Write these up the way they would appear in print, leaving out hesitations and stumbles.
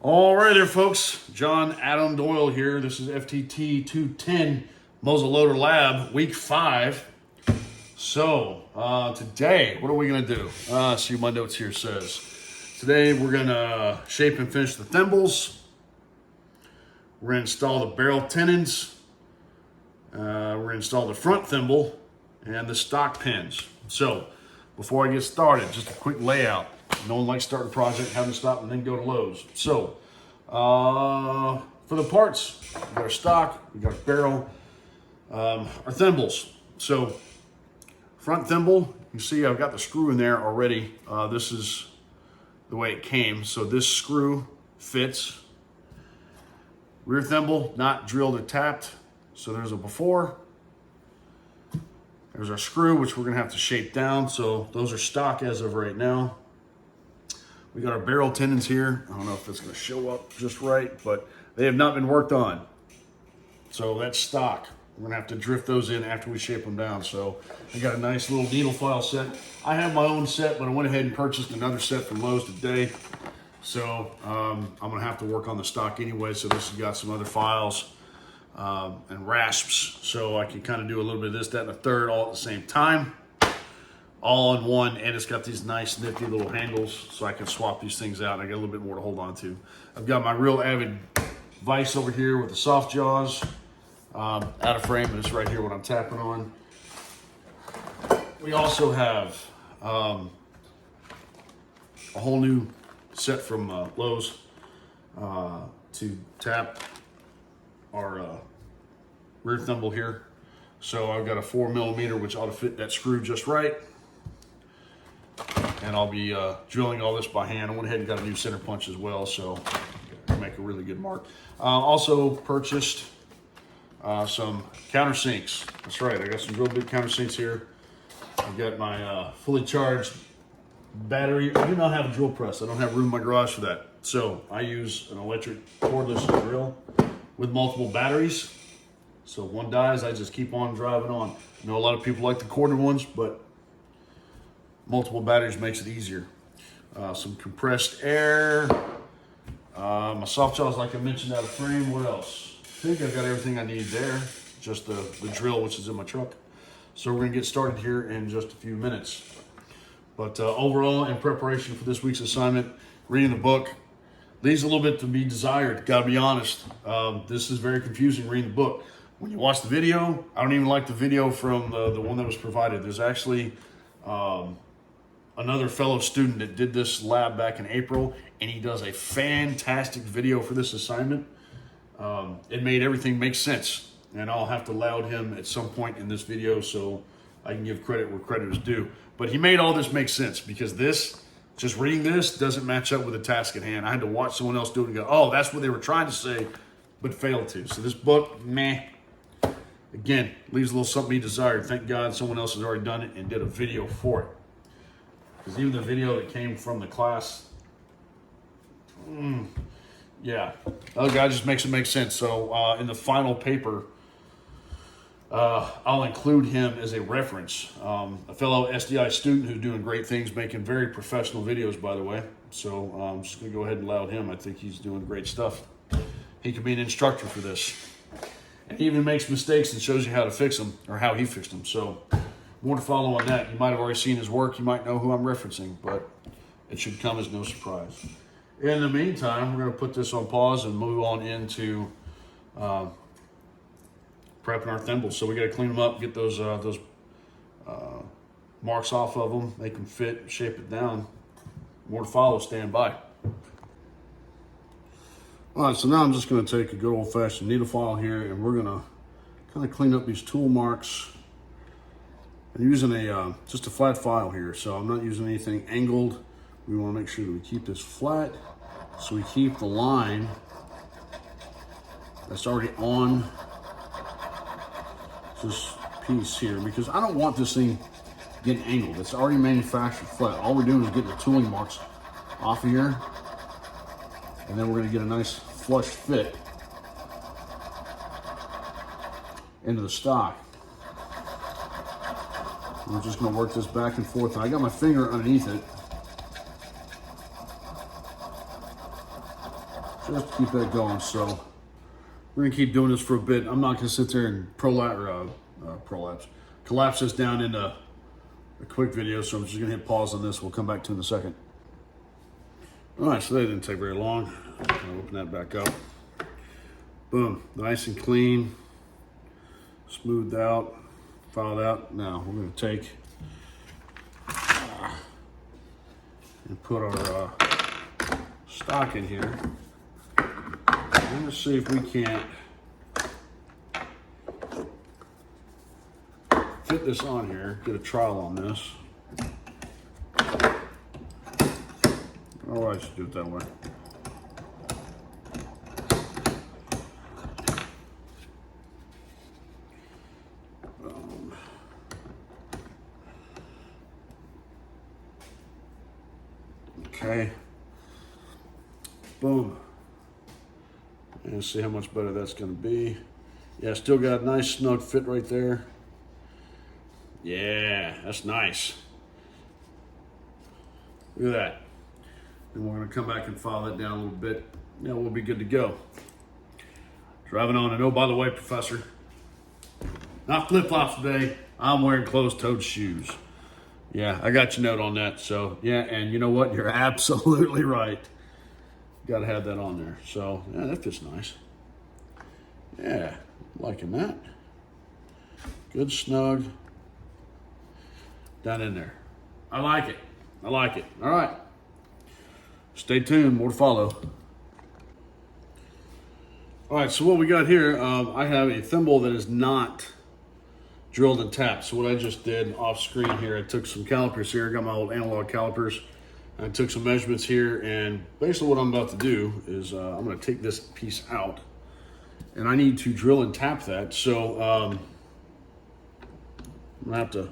All right there, folks. John Adam Doyle here. This is FTT 210 Muzzle Loader Lab, week 5. So, today, what are we going to do? See what my notes here says. Today, we're going to shape and finish the thimbles. We're going to install the barrel tenons. We're going to install the front thimble and the stock pins. So, before I get started, just a quick layout. No one likes starting a project, having to stop and then go to Lowe's. So, for the parts, we got our stock, we got our barrel, our thimbles. So, front thimble, you see I've got the screw in there already. This is the way it came. So this screw fits. Rear thimble, not drilled or tapped. So there's a before. There's our screw, which we're gonna have to shape down. So those are stock as of right now. We got our barrel tenons here. I don't know if it's gonna show up just right, but they have not been worked on. So that's stock. We're gonna have to drift those in after we shape them down. So I got a nice little needle file set. I have my own set, but I went ahead and purchased another set from Lowe's today. So I'm gonna have to work on the stock anyway. So this has got some other files and rasps. So I can kind of do a little bit of this, that, and a third all at the same time. All in one, and it's got these nice nifty little handles so I can swap these things out. I got a little bit more to hold on to. I've got my real avid vise over here with the soft jaws out of frame, and it's right here what I'm tapping on. We also have a whole new set from Lowe's to tap our rear thimble here. So I've got a 4mm, which ought to fit that screw just right. And I'll be drilling all this by hand. I went ahead and got a new center punch as well, so make a really good mark. Also purchased some countersinks. That's right, I got some real big countersinks here. I've got my fully charged battery. I do not have a drill press. I don't have room in my garage for that. So I use an electric cordless drill with multiple batteries. So if one dies, I just keep on driving on. I know a lot of people like the corded ones, but multiple batteries makes it easier. Some compressed air. My soft jaws, like I mentioned, out of frame. What else? I think I've got everything I need there. Just the drill, which is in my truck. So we're gonna get started here in just a few minutes. But overall, in preparation for this week's assignment, reading the book leaves a little bit to be desired. Gotta be honest. This is very confusing reading the book. When you watch the video, I don't even like the video from the one that was provided. There's actually another fellow student that did this lab back in April, and he does a fantastic video for this assignment. It made everything make sense, and I'll have to laud him at some point in this video so I can give credit where credit is due. But he made all this make sense, because this, just reading this, doesn't match up with the task at hand. I had to watch someone else do it and go, oh, that's what they were trying to say, but failed to. So this book, meh. Again, leaves a little something to be desired. Thank God someone else has already done it and did a video for it. Because even the video that came from the class, yeah, the other guy just makes it make sense. So in the final paper, I'll include him as a reference. A fellow SDI student who's doing great things, making very professional videos, by the way. So I'm just going to go ahead and laud him. I think he's doing great stuff. He could be an instructor for this. And he even makes mistakes and shows you how to fix them, or how he fixed them. So more to follow on that. You might have already seen his work. You might know who I'm referencing, but it should come as no surprise. In the meantime, we're going to put this on pause and move on into prepping our thimbles. So we got to clean them up, get those marks off of them, make them fit, shape it down. More to follow. Stand by. All right, so now I'm just going to take a good old-fashioned needle file here, and we're going to kind of clean up these tool marks. I'm using just a flat file here, so I'm not using anything angled. We want to make sure that we keep this flat, so we keep the line that's already on this piece here, because I don't want this thing getting angled. It's already manufactured flat. All we're doing is getting the tooling marks off of here, and then we're going to get a nice flush fit into the stock. I'm just going to work this back and forth. I got my finger underneath it. Just keep that going. So we're gonna keep doing this for a bit. I'm not gonna sit there and collapse this down into a quick video. So I'm just gonna hit pause on this. We'll come back to it in a second. All right, so that didn't take very long. I'll open that back up. Boom, nice and clean, smoothed out, filed out. Now we're gonna take and put our stock in here. I'm gonna see if we can't fit this on here, get a trial on this. All right, just do it that way. Okay. Boom. And see how much better that's going to be. Yeah, still got a nice snug fit right there. Yeah, that's nice. Look at that. And we're going to come back and file that down a little bit. Yeah, we'll be good to go. Driving on, and oh, by the way, Professor, not flip-flops today. I'm wearing closed-toed shoes. Yeah, I got your note on that. So, yeah, and you know what? You're absolutely right. Got to have that on there. So, yeah, that fits nice. Yeah, liking that. Good snug. Down in there. I like it. I like it. All right. Stay tuned. More to follow. All right, so what we got here, I have a thimble that is not drilled and tapped. So what I just did off screen here, I took some calipers here, got my old analog calipers. I took some measurements here, and basically what I'm about to do is I'm gonna take this piece out, and I need to drill and tap that. So I'm gonna have to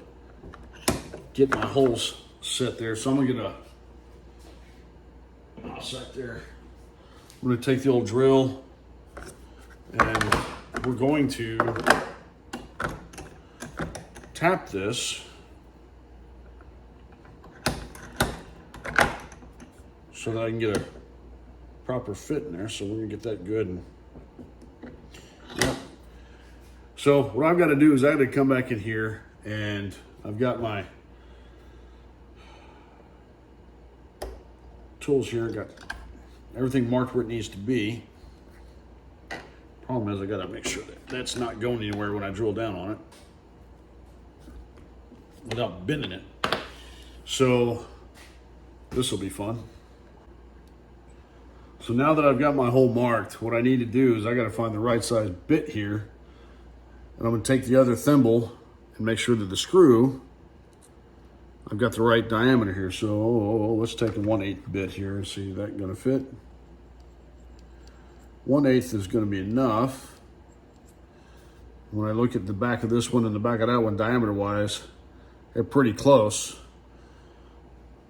get my holes set there. So I'm gonna get a set there. I'm gonna take the old drill, and we're going to tap this so that I can get a proper fit in there. So we're gonna get that good. And, yeah. So what I've got to do is I got to come back in here, and I've got my tools here. Got everything marked where it needs to be. Problem is I got to make sure that that's not going anywhere when I drill down on it without bending it. So this will be fun. So now that I've got my hole marked, what I need to do is I got to find the right size bit here, and I'm going to take the other thimble and make sure that the screw, I've got the right diameter here. So let's take a 1/8 bit here and see if that's going to fit. 1/8 is going to be enough. When I look at the back of this one and the back of that one, diameter wise, they're pretty close.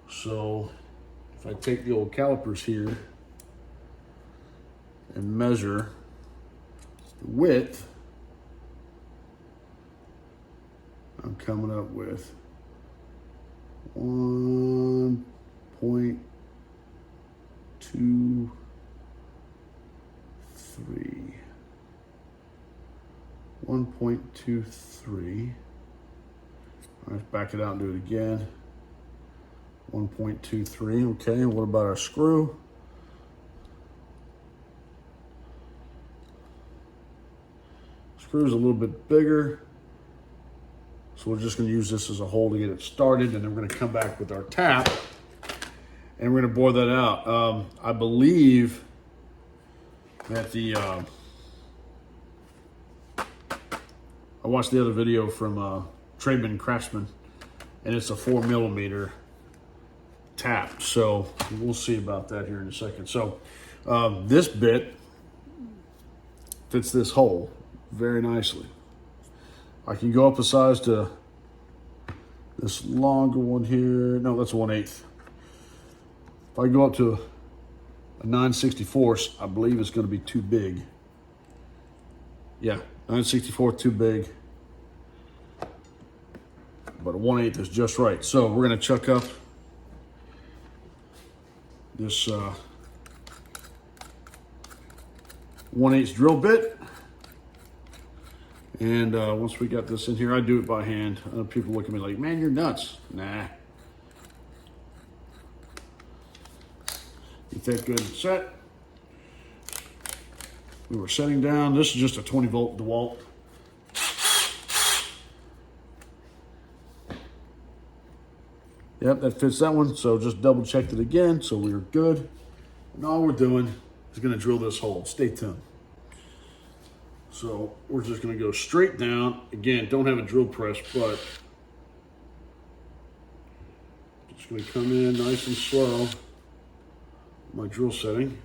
So if I take the old calipers here and measure the width, I'm coming up with 1.23. 1.23. Let's back it out and do it again. 1.23. Okay, what about our screw? Screw's a little bit bigger, so we're just going to use this as a hole to get it started, and then we're going to come back with our tap and we're going to bore that out. I believe that I watched the other video from Tradman Craftsman, and it's a 4mm tap. So we'll see about that here in a second. So this bit fits this hole very nicely. I can go up a size to this longer one here. No, that's a 1/8. If I go up to a 9/64, I believe it's going to be too big. Yeah, 9/64 too big, but a 1/8 is just right. So we're going to chuck up this 1/8 drill bit. And once we got this in here, I do it by hand. People look at me like, man, you're nuts. Nah. Get that good and set. We were setting down. This is just a 20-volt DeWalt. Yep, that fits that one. So just double checked it again. So we were good. And all we're doing is going to drill this hole. Stay tuned. So we're just going to go straight down. Again, don't have a drill press, but just going to come in nice and slow. My drill setting.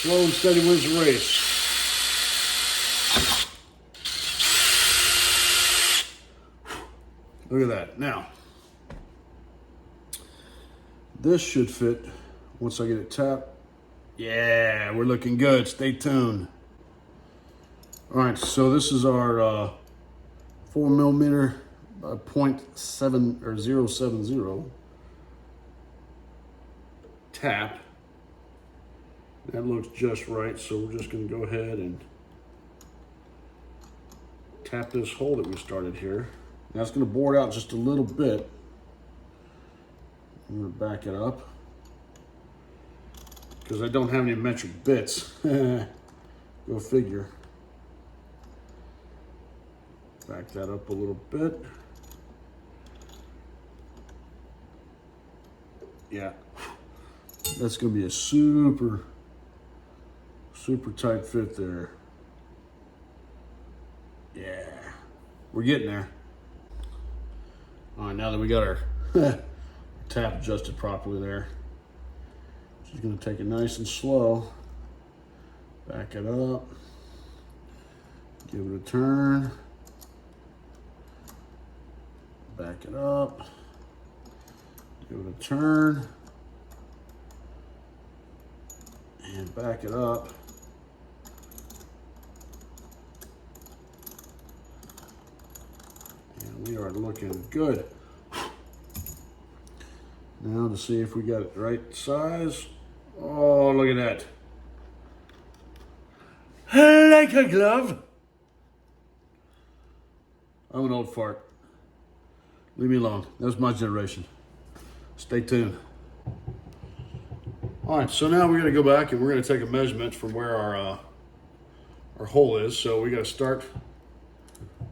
Slow and steady wins the race. Look at that. Now, this should fit once I get it tapped. Yeah, we're looking good. Stay tuned. All right, so this is our 4mm 0.7 or 0.70 tap. That looks just right, so we're just going to go ahead and tap this hole that we started here. Now it's going to bore it out just a little bit. I'm going to back it up because I don't have any metric bits. Go figure. Back that up a little bit. Yeah, that's going to be a super tight fit there. Yeah, we're getting there. All right, now that we got our tap adjusted properly there, just going to take it nice and slow, back it up, give it a turn, back it up, give it a turn, and back it up. And we are looking good. Now to see if we got it the right size. Oh, look at that. Like a glove. I'm an old fart. Leave me alone. That's my generation. Stay tuned. All right, so now we're going to go back and we're going to take a measurement from where our hole is. So we got to start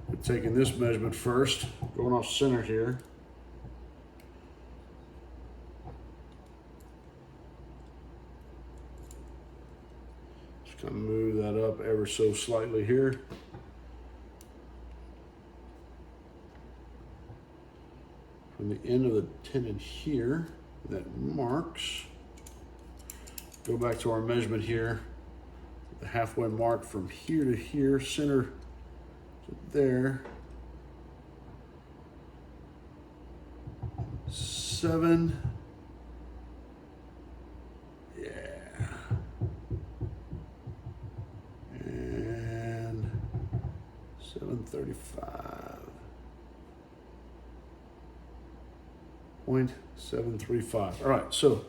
with taking this measurement first, going off center here. Just going to move that up ever so slightly here. From the end of the tenon here, that marks. Go back to our measurement here. The halfway mark from here to here, center to there. 7. Yeah. And 735. 0.735. All right, so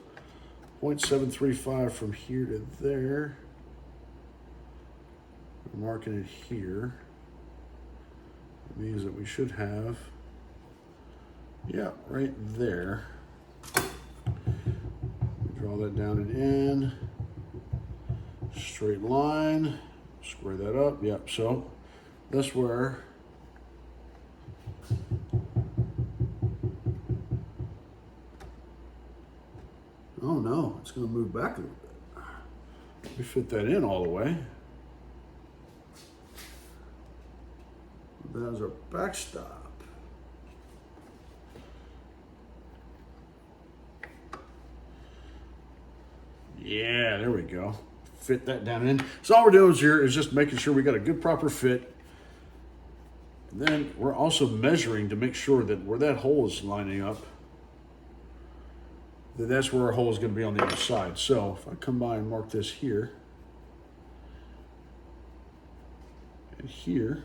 0.735 from here to there. We're marking it here. It means that we should have, yeah, right there. Draw that down and in. Straight line. Square that up. Yep, so that's where oh no, it's going to move back a little bit. Let me fit that in all the way. That is our backstop. Yeah, there we go. Fit that down in. So all we're doing here is just making sure we got a good proper fit. And then we're also measuring to make sure that where that hole is lining up, that's where our hole is going to be on the other side. So if I come by and mark this here and here,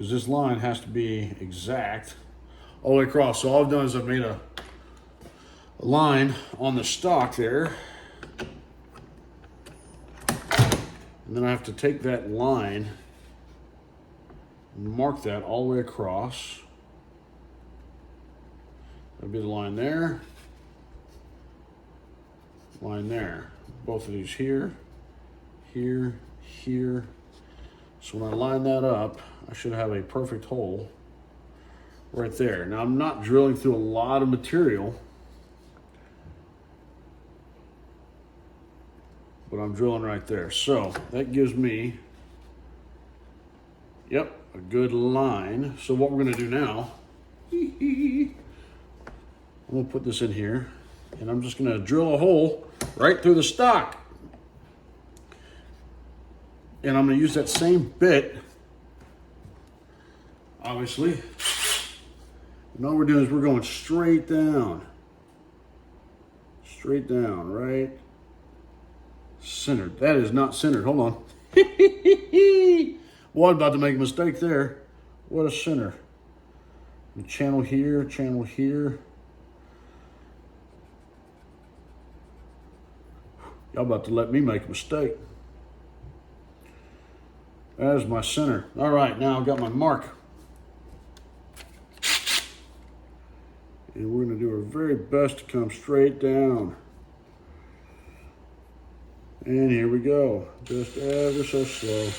because this line has to be exact all the way across. So all I've done is I've made a line on the stock there, and then I have to take that line and mark that all the way across. That'll be the line there, line there. Both of these here, here, here. So when I line that up, I should have a perfect hole right there. Now I'm not drilling through a lot of material, but I'm drilling right there. So that gives me, yep, a good line. So what we're gonna do now, I'm gonna put this in here, and I'm just gonna drill a hole right through the stock. And I'm gonna use that same bit, obviously. And all we're doing is we're going straight down, right? Centered. That is not centered. Hold on. Well, I'm about to make a mistake there. What a center. Channel here, channel here. Y'all about to let me make a mistake. That is my center. All right, now I've got my mark. And we're gonna do our very best to come straight down. And here we go, just ever so slow.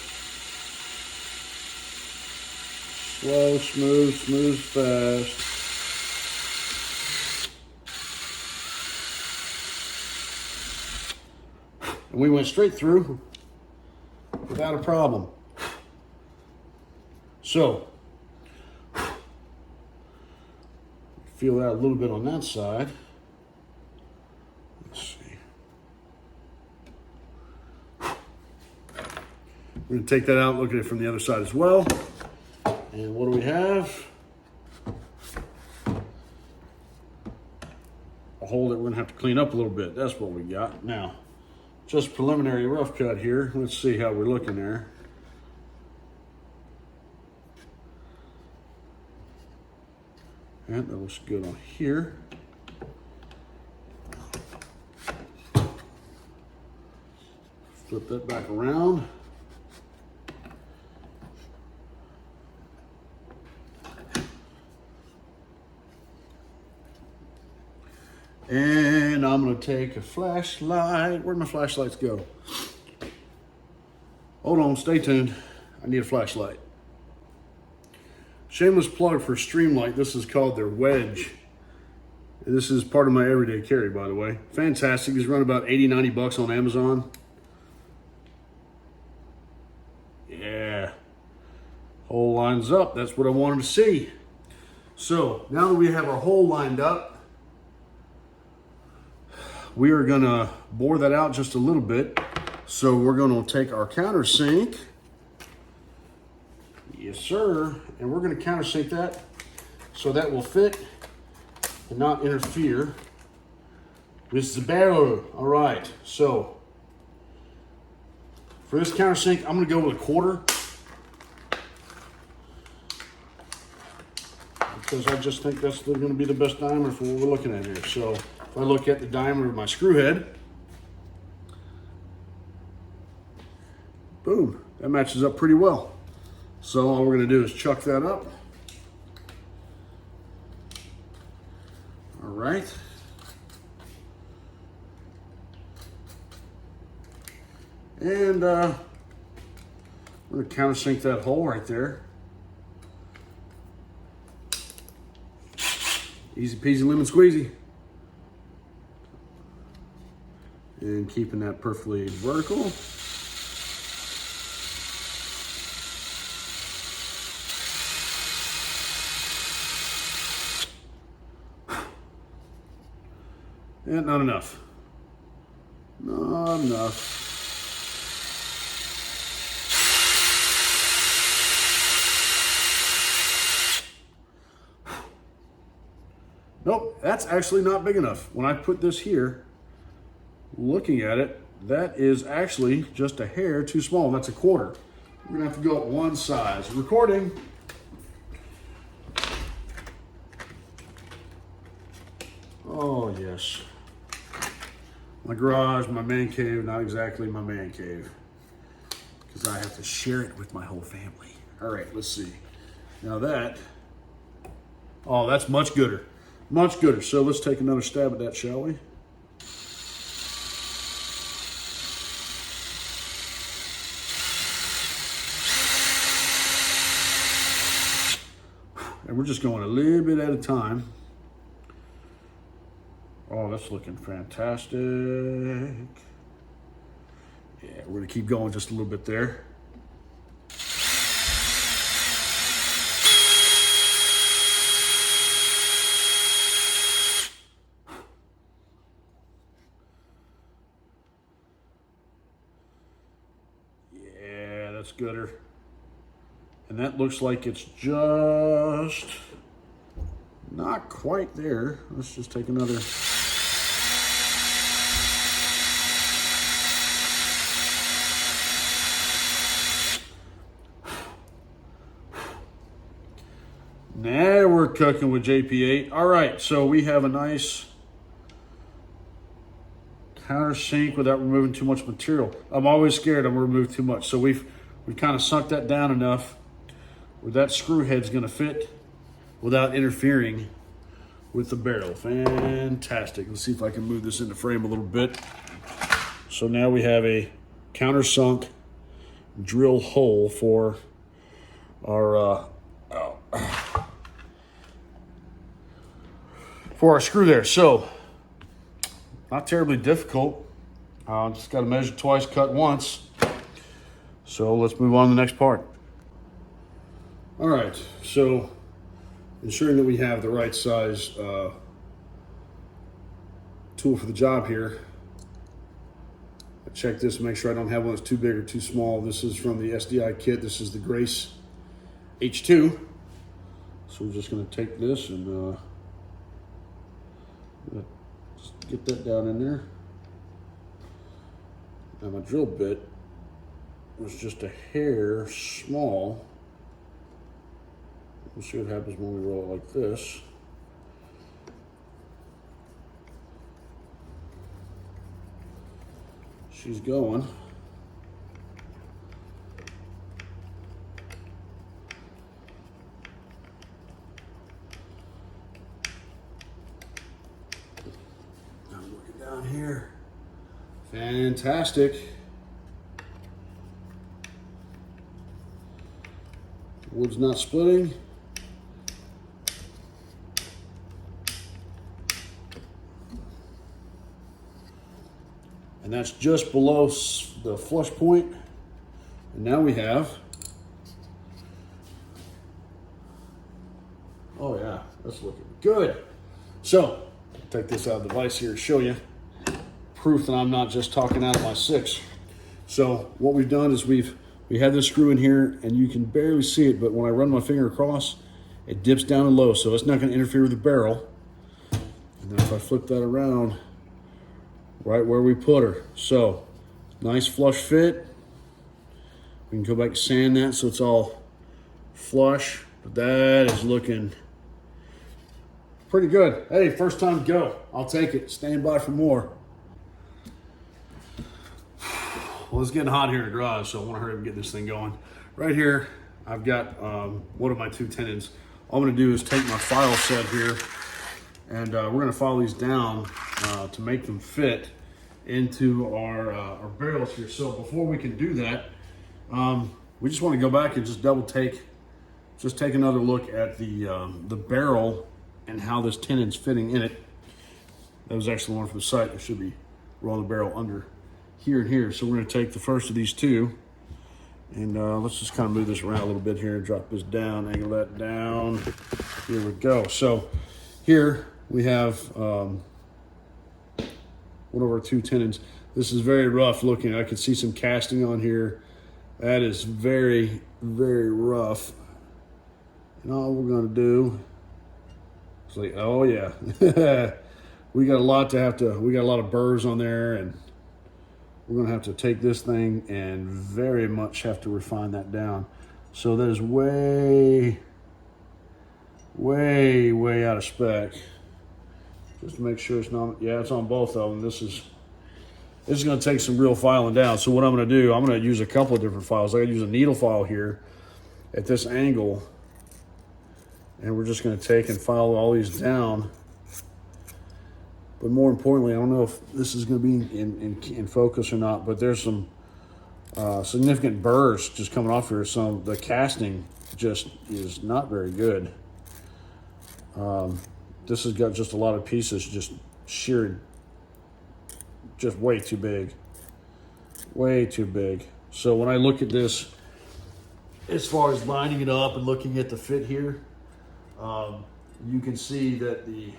Slow, smooth, smooth, fast. And we went straight through without a problem. So, feel that a little bit on that side. Let's see. We're gonna take that out, look at it from the other side as well. And what do we have? A hole that we're gonna have to clean up a little bit. That's what we got. Now, just preliminary rough cut here. Let's see how we're looking there. And that looks good on here. Flip that back around. And I'm gonna take a flashlight. Where'd my flashlights go? Hold on, stay tuned. I need a flashlight. Shameless plug for Streamlight. This is called their Wedge. This is part of my everyday carry, by the way. Fantastic. These run about 80, 90 bucks on Amazon. Yeah. Hole lines up. That's what I wanted to see. So now that we have our hole lined up, we are gonna bore that out just a little bit. So we're gonna take our countersink. Yes, sir. And we're gonna countersink that so that will fit and not interfere with the barrel. All right, so for this countersink, I'm gonna go with a 1/4. Because I just think that's gonna be the best diameter for what we're looking at here. So if I look at the diameter of my screw head, boom, that matches up pretty well. So all we're gonna do is chuck that up. All right. And we're gonna countersink that hole right there. Easy peasy lemon squeezy. And keeping that perfectly vertical. And not enough. Not enough. Nope, that's actually not big enough. When I put this here, looking at it, that is actually just a hair too small. That's a 1/4. We're gonna have to go up one size. Recording. Oh yes. My garage, my man cave, not exactly my man cave, because I have to share it with my whole family. All right, let's see. Now that, oh, that's much gooder. Much gooder. So let's take another stab at that, shall we? And we're just going a little bit at a time. Oh, that's looking fantastic. Yeah, we're gonna keep going just a little bit there. Yeah, that's gooder. And that looks like it's just not quite there. Let's just take another. Now we're cooking with JP8. All right, so we have a nice countersink without removing too much material. I'm always scared I'm gonna remove too much. So we've kind of sunk that down enough where that screw head's gonna fit without interfering with the barrel. Fantastic. Let's see if I can move this into frame a little bit. So now we have a countersunk drill hole for our screw there. So not terribly difficult. Just got to measure twice, cut once. So let's move on to the next part. All right, so ensuring that we have the right size tool for the job here. I check this, make sure I don't have one that's too big or too small. This is from the SDI kit. This is the Grace H2. So we're just gonna take this and just get that down in there. Now my drill bit was just a hair small. We'll see what happens when we roll it like this. She's going. Now I'm looking down here. Fantastic. Wood's not splitting. And that's just below the flush point. And now we have, oh yeah, that's looking good. So, take this out of the vise here to show you. Proof that I'm not just talking out of my six. So what we've done is we have this screw in here and you can barely see it, but when I run my finger across, it dips down and low, so it's not gonna interfere with the barrel. And then if I flip that around, right where we put her. So, nice flush fit. We can go back and sand that so it's all flush, but that is looking pretty good. Hey, first time go. I'll take it. Stand by for more. Well, it's getting hot here in the garage, so I want to hurry up and get this thing going. Right here, I've got one of my two tenons. All I'm going to do is take my file set here, and we're going to file these down to make them fit into our barrels here. So before we can do that, we just want to go back and just take another look at the barrel and how this tenon's fitting in it. That was actually one from the site. There should be rolling the barrel under here and here. So we're going to take the first of these two, and let's just kind of move this around a little bit here and drop this down, angle that down. Here we go. So here we have one of our two tenons. This is very rough looking. I can see some casting on here. That is very, very rough. And all we're going to do is like, oh yeah, we got a lot of burrs on there, and we're going to have to take this thing and very much have to refine that down. So that is way, way, way out of spec. just to make sure it's not, yeah, it's on both of them. This is going to take some real filing down. So what I'm going to do, I'm going to use a couple of different files. I'm going to use a needle file here at this angle, and we're just going to take and file all these down. But more importantly, I don't know if this is going to be in focus or not, but there's some significant burrs just coming off here. So the casting just is not very good. This has got just a lot of pieces just sheared, just way too big. Way too big. So when I look at this, as far as lining it up and looking at the fit here, you can see that the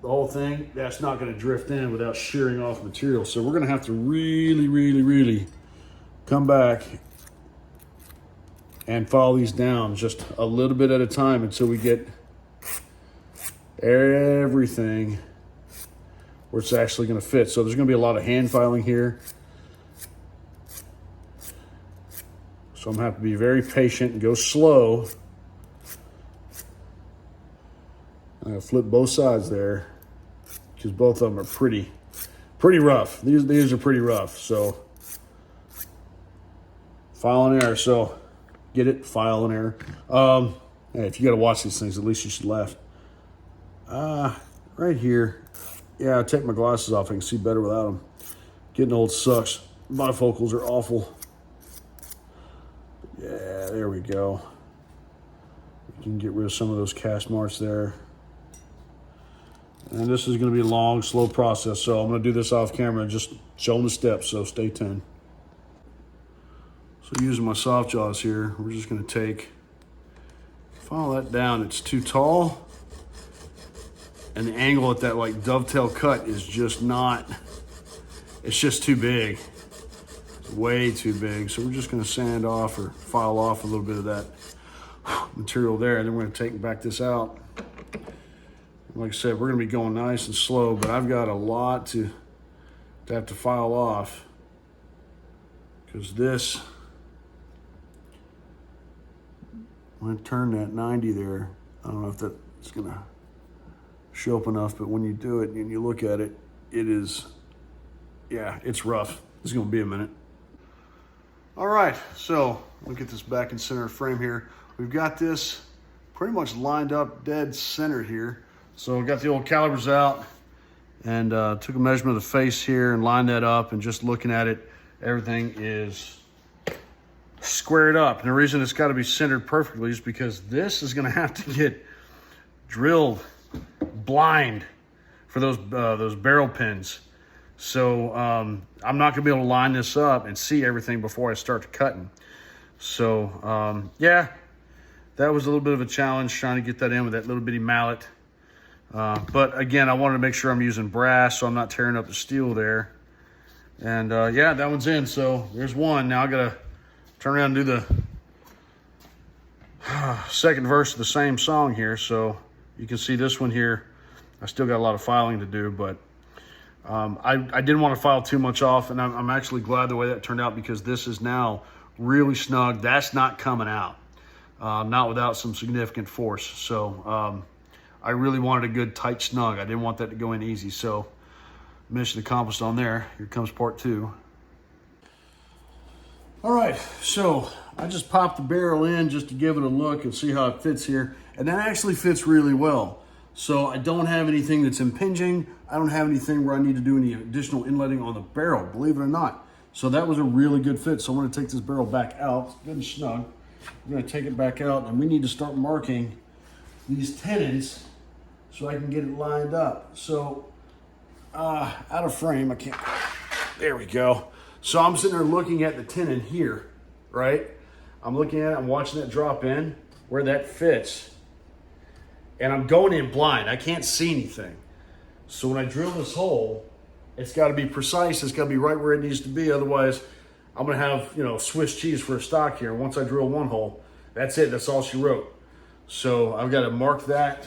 whole thing, that's not going to drift in without shearing off material. So we're going to have to really come back and file these down just a little bit at a time until we get everything where it's actually going to fit. So there's going to be a lot of hand filing here. So I'm going to have to be very patient and go slow. I'm going to flip both sides there because both of them are pretty rough. These are pretty rough. So file and error. So get it? File and error. Hey, if you got to watch these things, at least you should laugh. Right here. Yeah, I take my glasses off. I can see better without them. Getting old sucks. Bifocals are awful. Yeah, there we go. We can get rid of some of those cast marks there. And this is going to be a long, slow process. So I'm going to do this off camera and just show them the steps. So stay tuned. So using my soft jaws here, we're just going to file that down. It's too tall. And the angle at that like dovetail cut is just not, it's just too big. It's way too big. So we're just going to sand off or file off a little bit of that material there. And then we're going to back this out. Like I said, we're going to be going nice and slow, but I've got a lot to have to file off because this, I'm going to turn that 90 there. I don't know if that's going to show up enough, but when you do it and you look at it, it is, yeah, it's rough. It's going to be a minute. All right, so we'll get this back in center frame here. We've got this pretty much lined up dead center here. So we got the old calipers out and took a measurement of the face here and lined that up, and just looking at it, everything is squared up. And the reason it's got to be centered perfectly is because this is going to have to get drilled blind for those barrel pins. So I'm not going to be able to line this up and see everything before I start cutting. So yeah, that was a little bit of a challenge trying to get that in with that little bitty mallet. But again, I wanted to make sure I'm using brass so I'm not tearing up the steel there. And yeah, that one's in. So there's one. Now I got to turn around and do the second verse of the same song here. So you can see this one here. I still got a lot of filing to do, but I didn't want to file too much off, and I'm actually glad the way that turned out because this is now really snug. That's not coming out, not without some significant force. So I really wanted a good tight snug. I didn't want that to go in easy. So mission accomplished on there. Here comes part two. All right, so I just popped the barrel in just to give it a look and see how it fits here. And that actually fits really well. So I don't have anything that's impinging. I don't have anything where I need to do any additional inletting on the barrel, believe it or not. So that was a really good fit. So I'm gonna take this barrel back out. It's good and snug. I'm gonna take it back out, and we need to start marking these tenons so I can get it lined up. So out of frame, I can't, there we go. So I'm sitting there looking at the tenon here, right? I'm looking at it, I'm watching it drop in, where that fits. And I'm going in blind, I can't see anything. So when I drill this hole, it's gotta be precise, it's gotta be right where it needs to be, otherwise I'm gonna have, Swiss cheese for a stock here. Once I drill one hole, that's it, that's all she wrote. So I've gotta mark that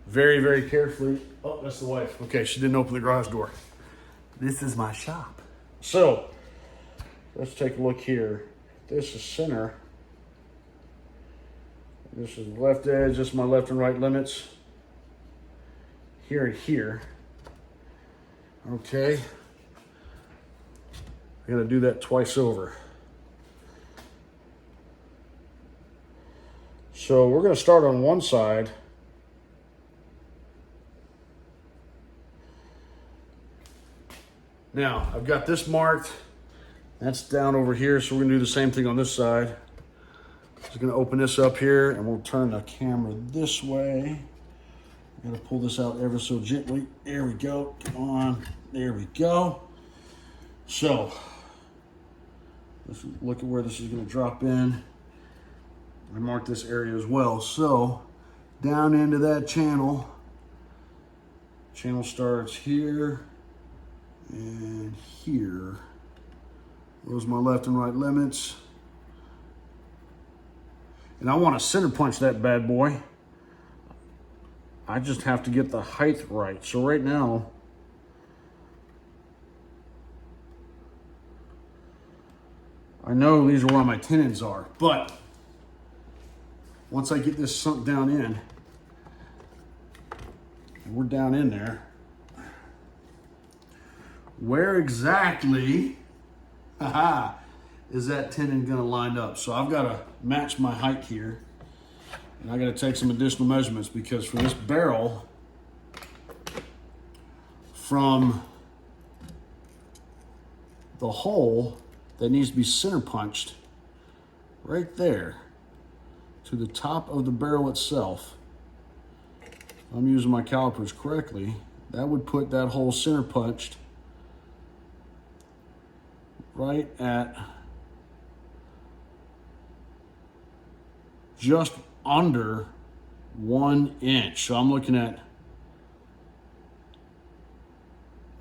very, very carefully. Oh, that's the wife. Okay, she didn't open the garage door. This is my shop. So let's take a look here. This is center. This is the left edge. This is my left and right limits. here and here. Okay. I'm gonna do that twice over. So we're gonna start on one side. Now, I've got this marked. That's down over here, so we're gonna do the same thing on this side. Just gonna open this up here and we'll turn the camera this way. I'm gonna pull this out ever so gently. There we go, come on, there we go. So, let's look at where this is gonna drop in. I marked this area as well. So, down into that channel. Channel starts here and here. Those are my left and right limits. And I want to center punch that bad boy. I just have to get the height right. So right now, I know these are where my tenons are, but once I get this sunk down in, and we're down in there, where exactly is that tenon gonna line up? So I've gotta match my height here, and I gotta take some additional measurements because for this barrel, from the hole that needs to be center punched right there to the top of the barrel itself, if I'm using my calipers correctly, that would put that hole center punched right at just under 1 inch. So I'm looking at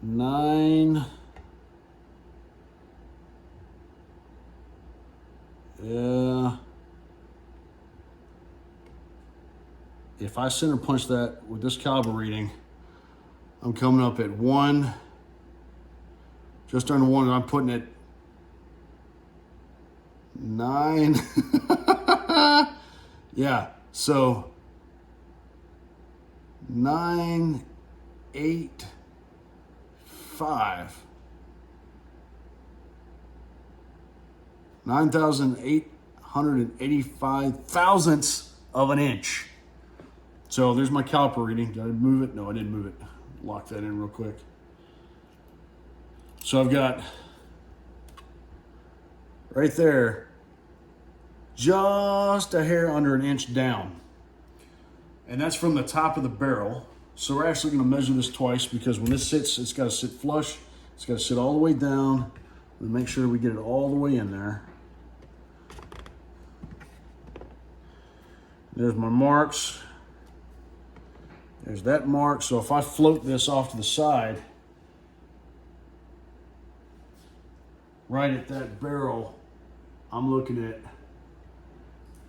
9. If I center punch that with this caliber reading, I'm coming up at 1, just under 1, and I'm putting it 9. Yeah, so 985. 9,885 thousandths of an inch. So there's my caliper reading. Did I move it? No, I didn't move it. Lock that in real quick. So I've got right there, just a hair under 1 inch down. And that's from the top of the barrel. So we're actually gonna measure this twice because when this sits, it's gotta sit flush. It's gotta sit all the way down. We make sure we get it all the way in there. There's my marks. There's that mark. So if I float this off to the side, right at that barrel, I'm looking at,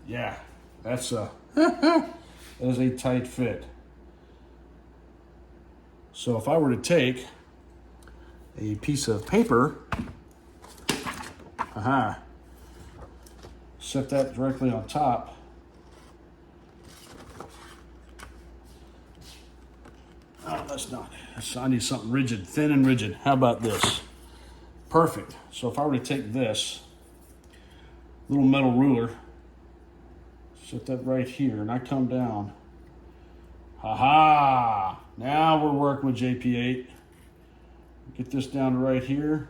yeah, that's a, that is a tight fit. So if I were to take a piece of paper, set that directly on top, oh, that's not, I need something rigid, thin and rigid. How about this? Perfect. So if I were to take this little metal ruler, set that right here, and I come down, now we're working with JP8. Get this down to right here,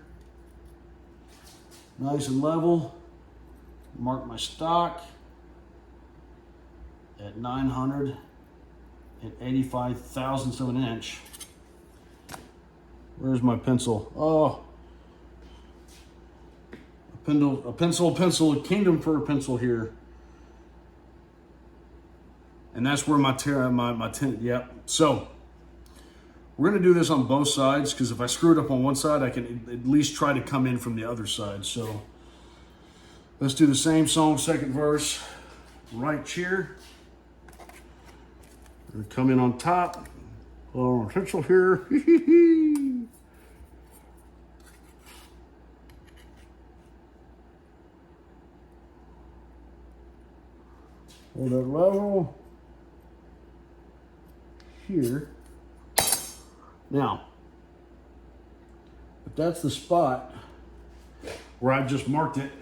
nice and level. Mark my stock at 985 thousandths of an inch. Where's my pencil? Oh, a pencil, a kingdom for a pencil here. And that's where my tin, yep. So we're gonna do this on both sides because if I screw it up on one side, I can at least try to come in from the other side. So let's do the same song, second verse, right cheer. We're gonna come in on top, a little pencil here. Hold that level here. Now, if that's the spot where I just marked it,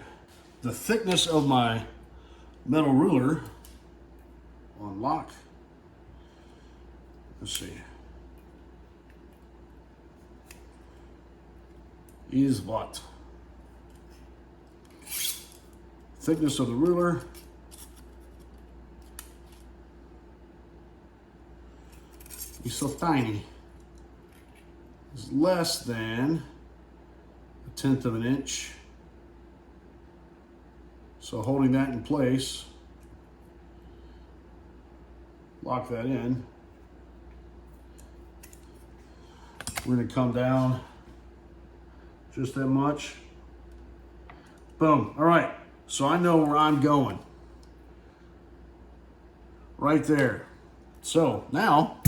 the thickness of my metal ruler on lock, let's see, is what? Thickness of the ruler is so tiny. It's less than 1/10 of an inch. So holding that in place, lock that in. We're gonna come down just that much. Boom. All right. So I know where I'm going. Right there. So now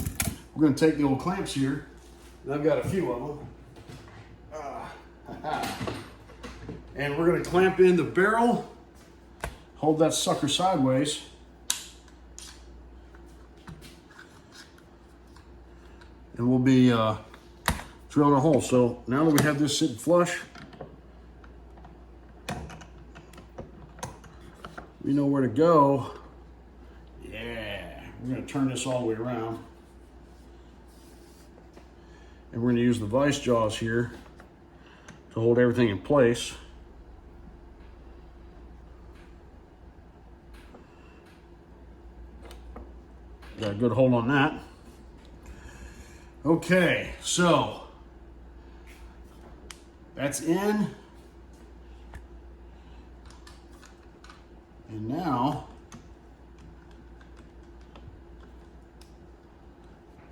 we're going to take the old clamps here, and I've got a few of them. And we're going to clamp in the barrel, hold that sucker sideways. And we'll be drilling a hole. So now that we have this sitting flush, we know where to go. Yeah, we're going to turn this all the way around. And we're going to use the vise jaws here to hold everything in place. Got a good hold on that. Okay, so that's in. And now,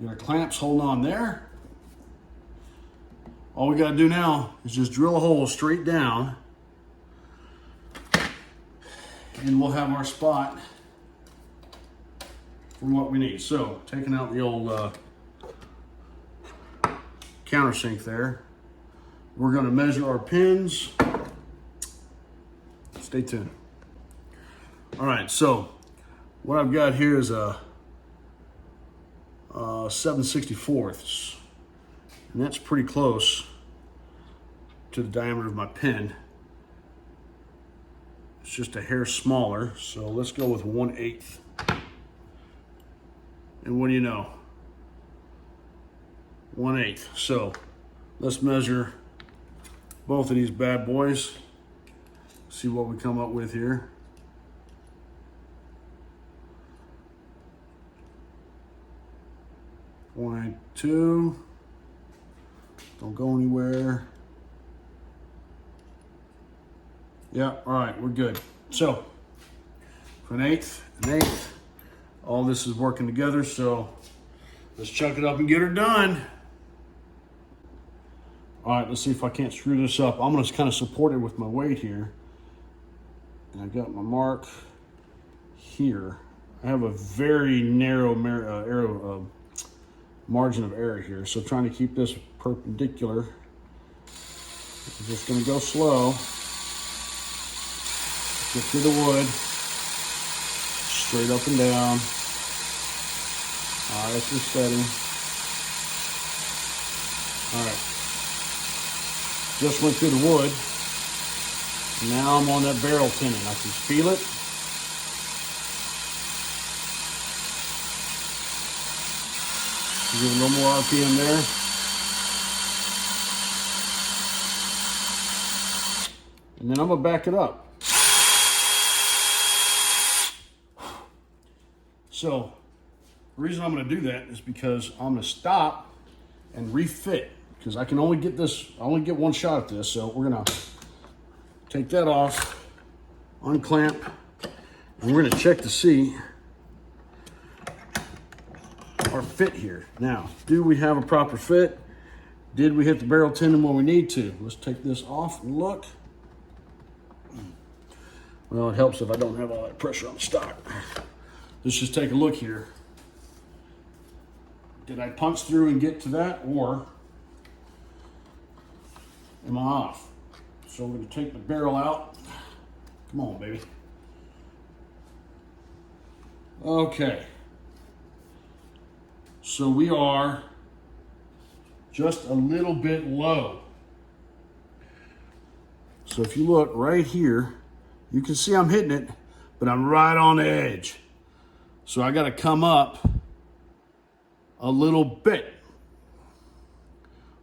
your clamps holding on there. All we got to do now is just drill a hole straight down, and we'll have our spot for what we need. So, taking out the old countersink there, we're going to measure our pins. Stay tuned. All right, so what I've got here is a 7/64, and that's pretty close to the diameter of my pin. It's just a hair smaller, so let's go with 1/8. And what do you know? 1/8. So let's measure both of these bad boys, see what we come up with here. Point 2. Don't go anywhere. Yeah, all right, we're good. So, for 1/8, all this is working together, so let's chuck it up and get her done. All right, let's see if I can't screw this up. I'm gonna kind of support it with my weight here. And I've got my mark here. I have a very narrow margin of error here, so trying to keep this perpendicular. I'm just going to go slow. Get through the wood, straight up and down. Nice and steady. All right, just went through the wood. Now I'm on that barrel tenon. I can feel it. Give a little more RPM there. And then I'm gonna back it up. So the reason I'm gonna do that is because I'm gonna stop and refit, because I can only get this, I only get one shot at this. So we're gonna take that off, unclamp, and we're gonna check to see our fit here. Now, do we have a proper fit? Did we hit the barrel tenon when we need to? Let's take this off and look. Well, it helps if I don't have all that pressure on the stock. Let's just take a look here. Did I punch through and get to that, or am I off? So we're going to take the barrel out. Come on, baby. Okay. So we are just a little bit low. So if you look right here, you can see I'm hitting it, but I'm right on the edge. So I got to come up a little bit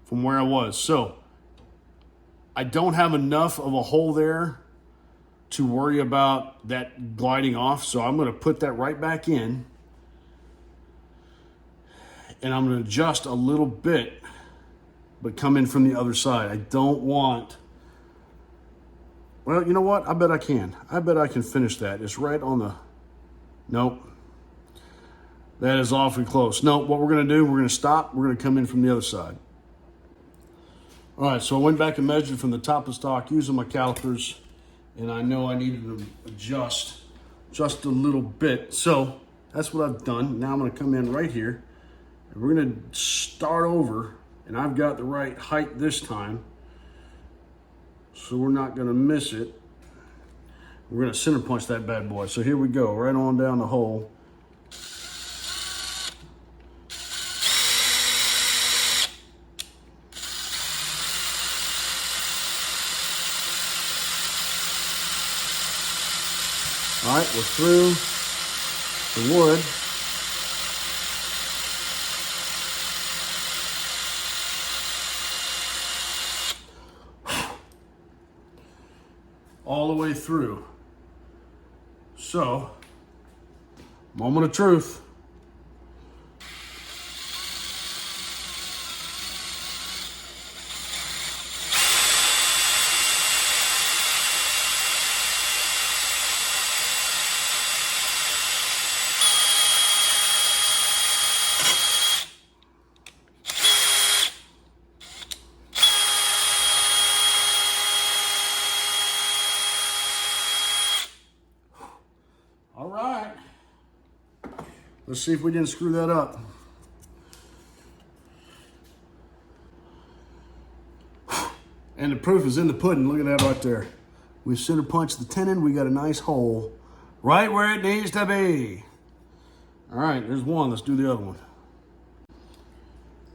from where I was. So I don't have enough of a hole there to worry about that gliding off. So I'm going to put that right back in. And I'm going to adjust a little bit, but come in from the other side. I don't want... Well, you know what? I bet I can. I bet I can finish that. It's right on the... Nope. That is awfully close. No, what we're going to do, we're going to stop. We're going to come in from the other side. All right, so I went back and measured from the top of the stock using my calipers, and I know I needed to adjust just a little bit. So that's what I've done. Now I'm going to come in right here, and we're going to start over, and I've got the right height this time, so we're not going to miss it. We're going to center punch that bad boy. So here we go, right on down the hole. All right, we're through the wood. All the way through. So, moment of truth. All right. Let's see if we didn't screw that up. And the proof is in the pudding. Look at that right there. We center punched the tenon. We got a nice hole right where it needs to be. All right, there's one. Let's do the other one.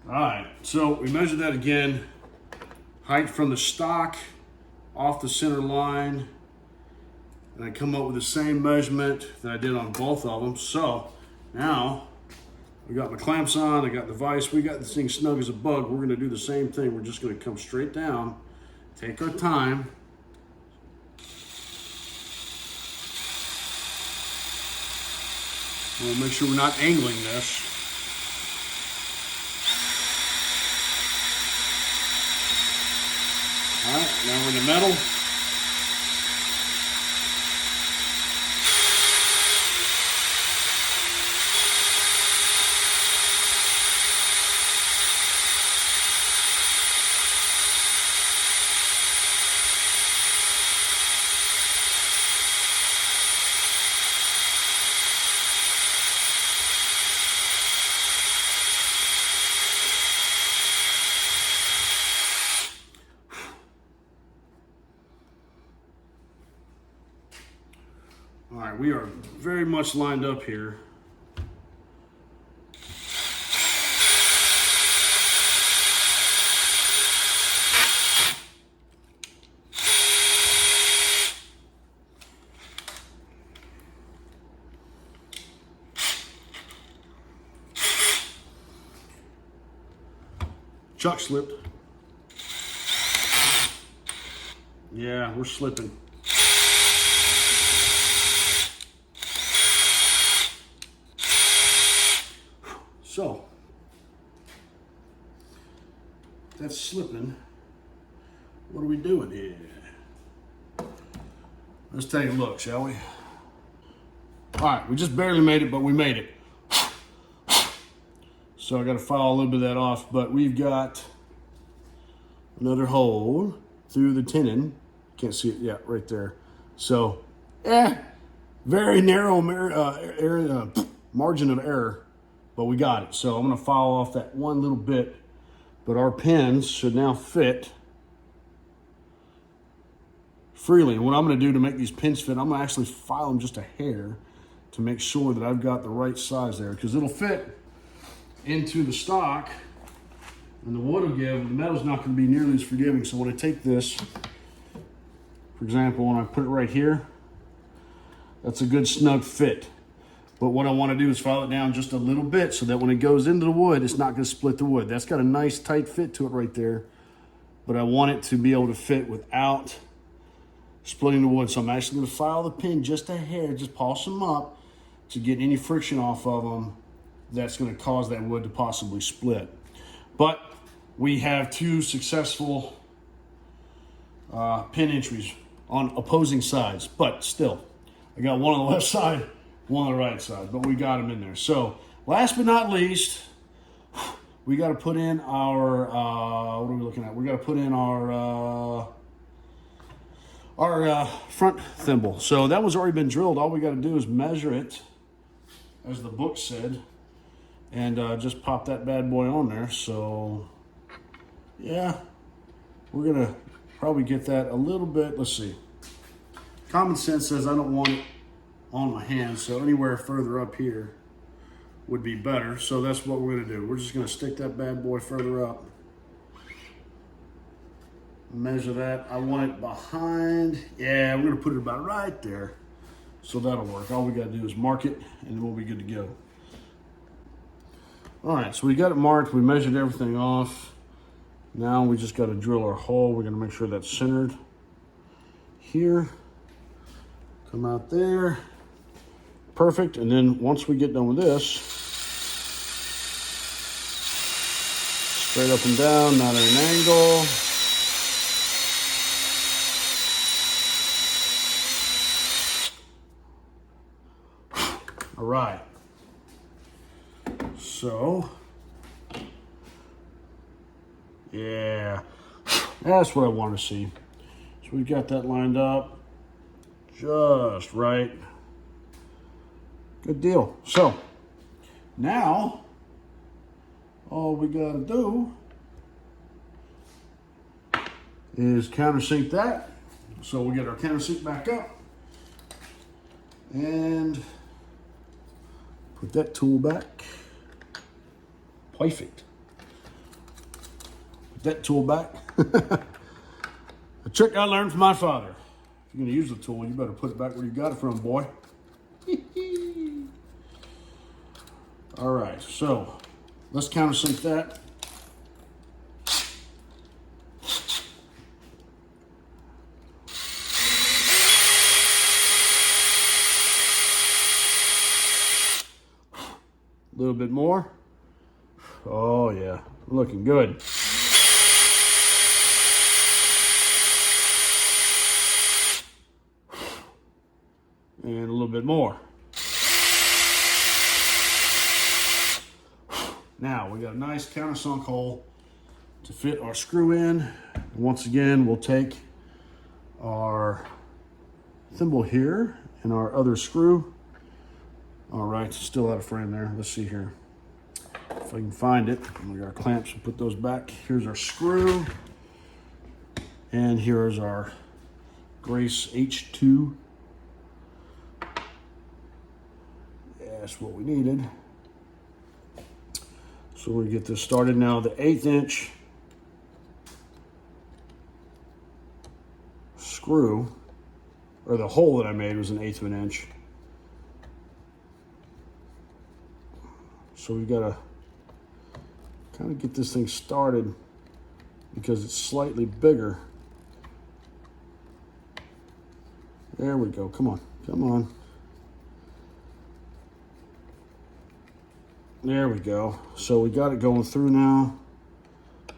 All right, so we measured that again. Height from the stock off the center line. And I come up with the same measurement that I did on both of them. So now we got my clamps on, I got the vise, we got this thing snug as a bug. We're gonna do the same thing. We're just gonna come straight down, take our time. We'll make sure we're not angling this. All right, now we're in the metal. All right, we are very much lined up here. Chuck slipped. Yeah, we're slipping. So, that's slipping. What are we doing here? Let's take a look, shall we? All right, we just barely made it, but we made it. So I got to file a little bit of that off, but we've got another hole through the tenon. Can't see it yet, right there. So, very narrow margin of error. But we got it. So I'm going to file off that one little bit. But our pins should now fit freely. And what I'm going to do to make these pins fit, I'm going to actually file them just a hair to make sure that I've got the right size there. Because it'll fit into the stock And the wood will give, the metal's not going to be nearly as forgiving. So when I take this, for example, when I put it right here, that's a good snug fit. But what I want to do is file it down just a little bit so that when it goes into the wood, it's not going to split the wood. That's got a nice tight fit to it right there. But I want it to be able to fit without splitting the wood. So I'm actually going to file the pin just a hair, just polish them up to get any friction off of them that's going to cause that wood to possibly split. But we have two successful pin entries on opposing sides. But still, I got one on the left side, one on the right side, but we got them in there. So last but not least, we got to put in our, what are we looking at? We got to put in our front thimble. So that one's already been drilled. All we got to do is measure it, as the book said, and just pop that bad boy on there. So yeah, we're gonna probably get that a little bit. Let's see. Common sense says I don't want it on my hand, so anywhere further up here would be better. So that's what we're gonna do. We're just gonna stick that bad boy further up. Measure that. I want it behind. Yeah, we're gonna put it about right there. So that'll work. All we gotta do is mark it and we'll be good to go. All right, so we got it marked. We measured everything off. Now we just gotta drill our hole. We're gonna make sure that's centered here. Come out there. Perfect. And then once we get done with this, straight up and down, not at an angle. All right. So, yeah, that's what I want to see. So we've got that lined up just right. Good deal. So now all we got to do is countersink that. So we get our countersink back up and put that tool back. Perfect. Put that tool back. A trick I learned from my father. If you're going to use the tool, you better put it back where you got it from, boy. All right, so let's countersink that. A little bit more. Oh yeah, looking good. And a little bit more. Now we got a nice countersunk hole to fit our screw in. And once again, we'll take our thimble here and our other screw. All right, still out of frame there. Let's see here if I can find it. We got our clamps, we'll put those back. Here's our screw. And here's our Grace H2. Yeah, that's what we needed. So we get this started now. The 1/8 inch screw, or the hole that I made was 1/8 of an inch. So we gotta kind of get this thing started because it's slightly bigger. There we go, come on, come on. There we go. So we got it going through now.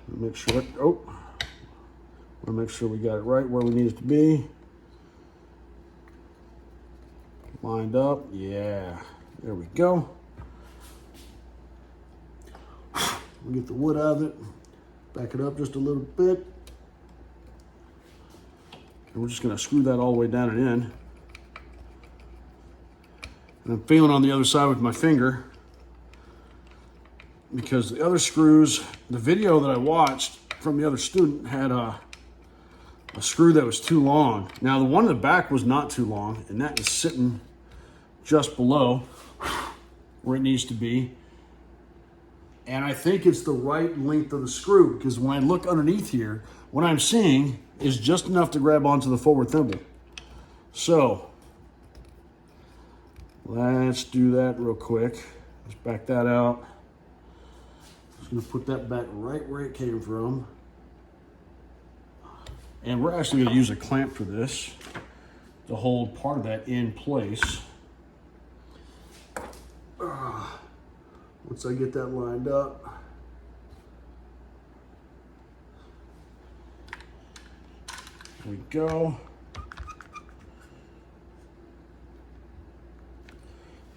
Make sure, we'll make sure we got it right where we need it to be. Lined up, yeah, there we go. We'll get the wood out of it, back it up just a little bit. And we're just gonna screw that all the way down and in. And I'm feeling on the other side with my finger because the other screws, the video that I watched from the other student had a screw that was too long. Now the one in the back was not too long, and that is sitting just below where it needs to be. And I think it's the right length of the screw, because when I look underneath here, what I'm seeing is just enough to grab onto the forward thimble. So let's do that real quick. Let's back that out. Just gonna put that back right where it came from. And we're actually gonna use a clamp for this to hold part of that in place. Once I get that lined up. There we go.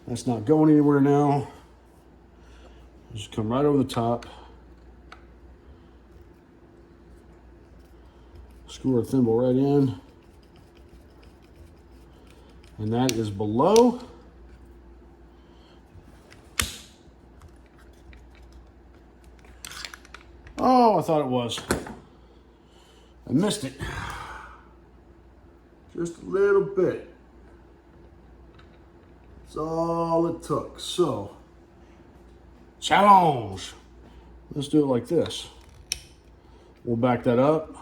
That's not going anywhere now. Just come right over the top. Screw our thimble right in. And that is below. Oh, I thought it was. I missed it. Just a little bit. That's all it took. So, challenge. Let's do it like this. We'll back that up.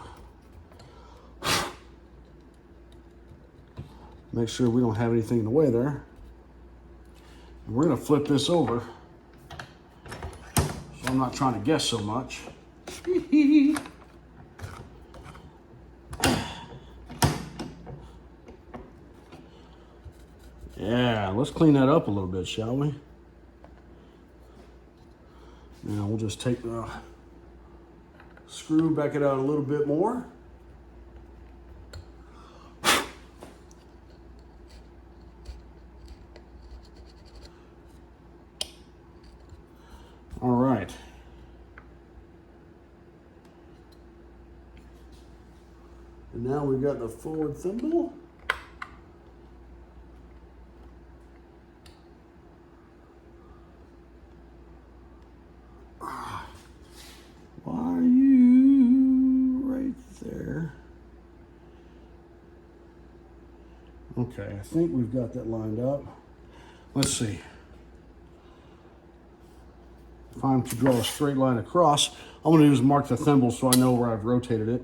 Make sure we don't have anything in the way there. And we're gonna flip this over, so I'm not trying to guess so much. Yeah, let's clean that up a little bit, shall we? Now we'll just take the screw, back it out a little bit more. All right. And now we've got the forward thimble. Why are you right there? Okay, I think we've got that lined up. Let's see. If I'm to draw a straight line across, I'm going to use mark the thimble so I know where I've rotated it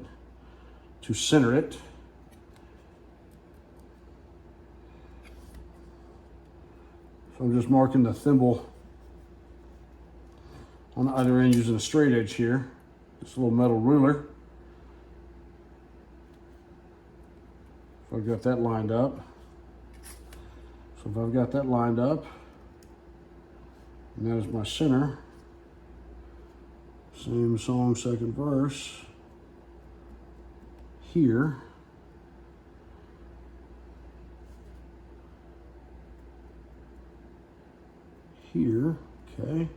to center it. So I'm just marking the thimble on the other end using a straight edge here. Just a little metal ruler. So I've got that lined up. So if I've got that lined up, and that is my center. Same song, second verse. Here. Here, okay.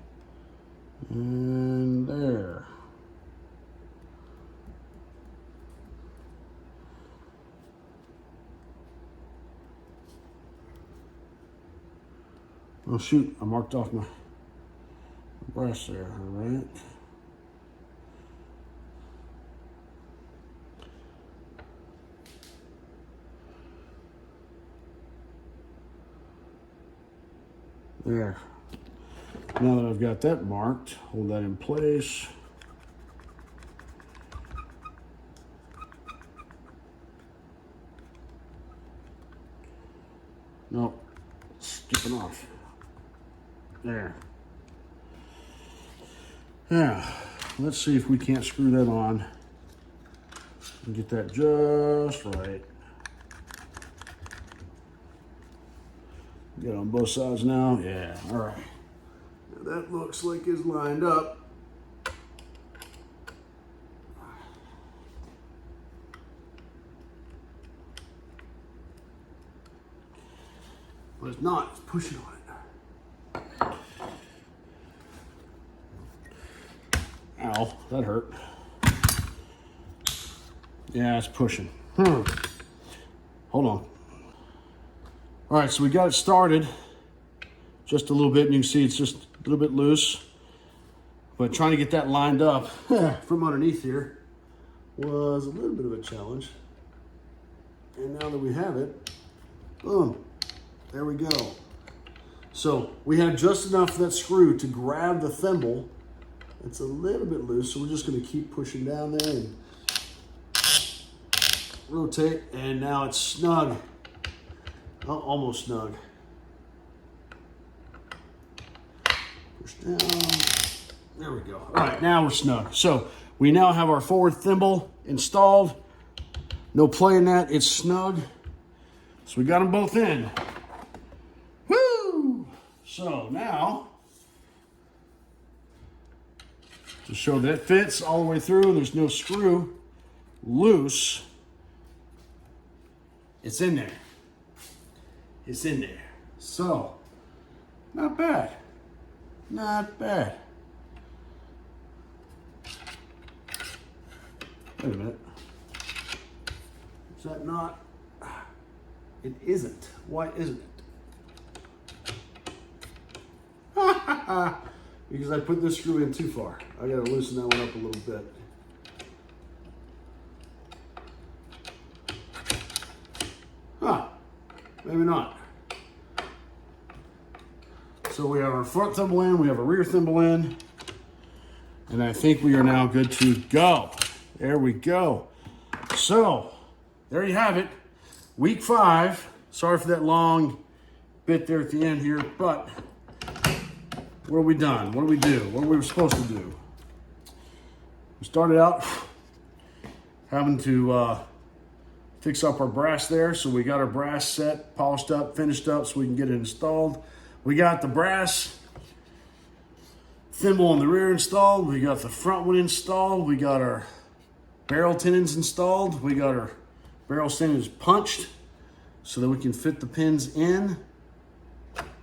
And there. Oh shoot, I marked off my brass there, all right. There. Now that I've got that marked, hold that in place. Nope, skipping off. There. Now, let's see if we can't screw that on and get that just right. Get on both sides now. Yeah, all right. Now that looks like it's lined up. But it's not, it's pushing on it. Ow, that hurt. Yeah, it's pushing. Hold on. All right, so we got it started just a little bit, and you can see it's just a little bit loose. But trying to get that lined up from underneath here was a little bit of a challenge. And now that we have it, boom, there we go. So we had just enough of that screw to grab the thimble It's a little bit loose, so we're just going to keep pushing down there and rotate, and now it's snug. Oh, almost snug. Push down. There we go. All right, now we're snug. So we now have our forward thimble installed. No play in that, it's snug. So we got them both in. Woo! So now, to show that it fits all the way through, there's no screw loose. It's in there. It's in there. So, not bad. Not bad. Wait a minute. Is that not? It isn't. Why isn't it? Because I put this screw in too far. I gotta loosen that one up a little bit. Huh, maybe not. So we have our front thimble in, we have a rear thimble in, and I think we are now good to go. There we go. So, there you have it. Week 5. Sorry for that long bit there at the end here, but what are we done? What do we do? What were we supposed to do? We started out having to fix up our brass there. So we got our brass set, polished up, finished up so we can get it installed. We got the brass thimble on the rear installed. We got the front one installed. We got our barrel tenons installed. We got our barrel tenons punched so that we can fit the pins in.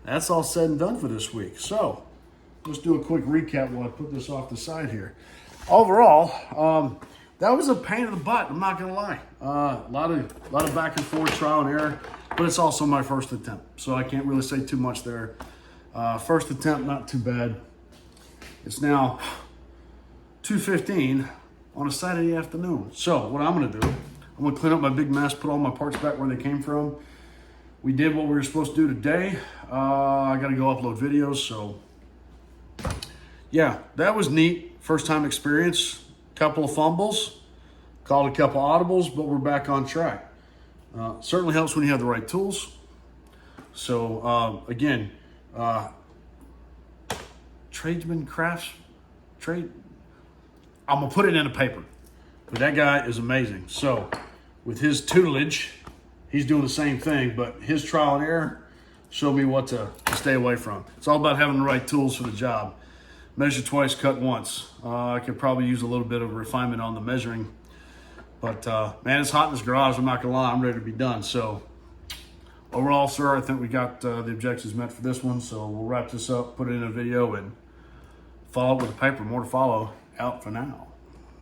That's all said and done for this week. So let's do a quick recap while I put this off the side here. Overall, that was a pain in the butt, I'm not gonna lie. A lot of back and forth, trial and error, but it's also my first attempt, so I can't really say too much there. First attempt, not too bad. It's now 2:15 on a Saturday afternoon. So what I'm gonna do, I'm gonna clean up my big mess, put all my parts back where they came from. We did what we were supposed to do today. I gotta go upload videos, so yeah, that was neat. First time experience, couple of fumbles, called a couple audibles, but we're back on track. Certainly helps when you have the right tools. So again, tradesman crafts, trade, I'm gonna put it in a paper, but that guy is amazing. So with his tutelage, he's doing the same thing, but his trial and error showed me what to stay away from. It's all about having the right tools for the job. Measure twice, cut once. I could probably use a little bit of refinement on the measuring, but man, it's hot in this garage. I'm not gonna lie, I'm ready to be done. So overall, sir, I think we got the objectives met for this one. So we'll wrap this up, put it in a video, and follow up with a paper. More to follow. Out for now.